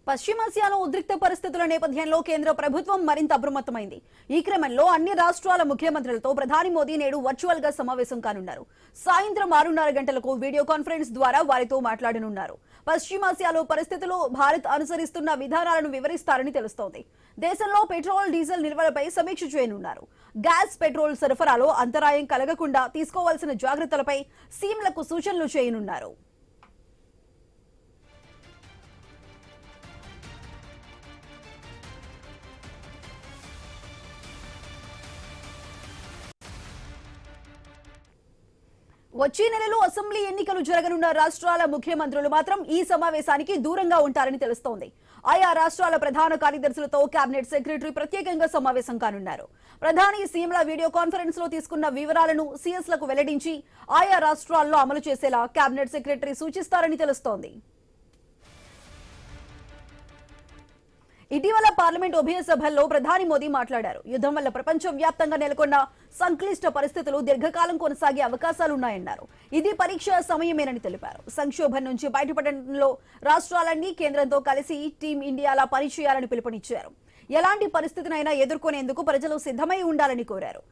పశ్చిమాసియాలో ఉద్రిక్త పరిస్థితుల నేపథ్యంలో కేంద్ర ప్రభుత్వం మరింత అప్రమత్తమైంది. ఈ క్రమంలో అన్ని రాష్ట్రాల ముఖ్యమంత్రులతో ప్రధాని మోదీ నేడు వర్చువల్ గా సమావేశం కానున్నారు. సాయంత్రం 6:30 గంటలకు వీడియో కాన్ఫరెన్స్ ద్వారా వారితో మాట్లాడనున్నారు. పశ్చిమాసియాలో పరిస్థితులు, భారత్ అనుసరిస్తున్న విధానాలను వివరిస్తారని తెలుస్తోంది. దేశంలో పెట్రోల్, డీజిల్ నిల్వలపై సమీక్ష చేయనున్నారు. గ్యాస్, పెట్రోల్ సరఫరాలో అంతరాయం కలగకుండా తీసుకోవాల్సిన జాగ్రత్తలపై సీఎంలకు సూచనలు చేయనున్నారు. వచ్చే నెలలో అసెంబ్లీ ఎన్నికలు జరగనున్న రాష్ట్రాల ముఖ్యమంత్రులు మాత్రం ఈ సమావేశానికి దూరంగా ఉంటారని తెలుస్తోంది. ఆయా రాష్ట్రాల ప్రధాన కార్యదర్శులతో కేబినెట్ సెక్రటరీ ప్రత్యేకంగా సమావేశం కానున్నారు. ప్రధాని, సీఎంల వీడియో కాన్ఫరెన్స్ లో తీసుకున్న వివరాలను సీఎస్లకు వెల్లడించి ఆయా రాష్ట్రాల్లో అమలు చేసేలా కేబినెట్ సెక్రటరీ సూచిస్తారని తెలుస్తోంది. ఇటీవల పార్లమెంట్ ఉభయ సభల్లో ప్రధాని మోదీ మాట్లాడారు. యుద్ధం వల్ల ప్రపంచ వ్యాప్తంగా నెలకొన్న సంక్లిష్ట పరిస్థితులు దీర్ఘకాలం కొనసాగే అవకాశాలున్నాయన్నారు. ఇది పరీక్ష సమయమేనని తెలిపారు. సంక్షోభం నుంచి బయటపడడంలో రాష్ట్రాలన్నీ కేంద్రంతో కలిసి టీం ఇండియాలా పనిచేయాలని పిలుపునిచ్చారు. ఎలాంటి పరిస్థితినైనా ఎదుర్కొనేందుకు ప్రజలు సిద్ధమై ఉండాలని కోరారు.